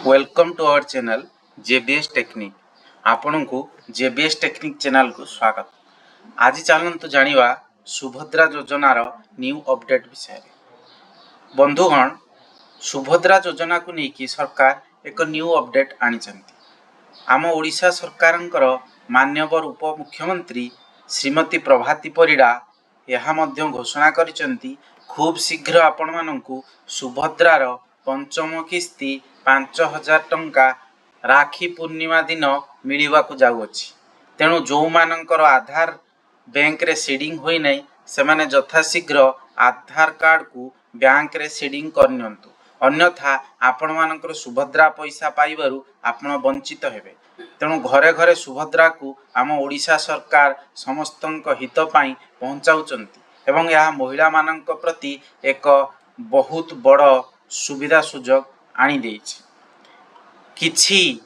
Welcome to our channel JBS technique. आपण को JBS technique channel को स्वागत। आज चलतु जानिबा सुभद्रा योजनार न्यू अपडेट विषय। बंधुगण, सुभद्रा योजना को लेकिन सरकार एक न्यू अपडेट आनिचंती। आम ओडिशा सरकारंकर मान्यवर उप मुख्यमंत्री श्रीमती प्रभाती परिडा यह मध्य घोषणा करिसंती खूब शीघ्र आपण मानकु सुभद्रार पंचम किस्ती 5,000 टंका राखी पूर्णिमा दिन मिलवाक जाऊँगी। तेणु जो मानकर आधार बैंक रे सीडिंग होई नहीं सेमाने यथाशीघ्र आधार कार्ड को बैंक रे सीडिंग करनियंतु, अन्यथा आपण मानकर सुभद्रा पैसा पाइबारु आपण वंचित हेबे। तेणु घरे घरे सुभद्रा को आम ओडिशा सरकार समस्तंक हित पाई पहुंचाउचंती एवं यह महिला मानक प्रति एक बहुत बड़ सुविधा सुजोग आनी देछि। किछि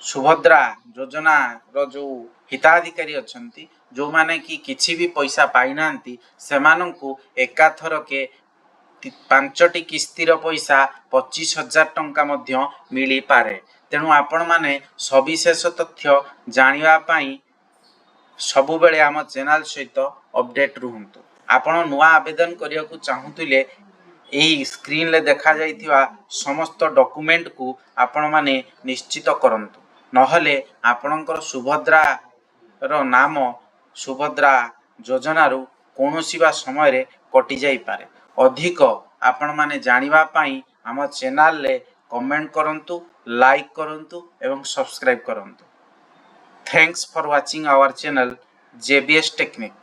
सुभद्रा योजना रो जो हिताधिकारी अछंती जो माने कि किछि भी पैसा पाई नांती सेमानंकु एकाथर के 5टी किस्तीर पैसा 25,000 टंका मध्य मिली पारे। तेणु आपण माने सविशेष तथ्य जानिबा पाई सबु बेले आम चैनल सहित अपडेट रुहंतु। आपण नुआ आवेदन करिया को चाहुतिले एही स्क्रीन ले देखा जाइथिबा समस्त डॉक्यूमेंट को आपण माने निश्चित करंतु, नहले आपणकर सुभद्रा रो नाम सुभद्रा योजना रु कोनोसी बा समय रे कटि जाई पारे। अधिक आपण माने जानिबा पाई आम चैनल ले कमेंट करंतु, लाइक करंतु एवं सब्सक्राइब करंतु। Thanks for watching our channel JBS technique.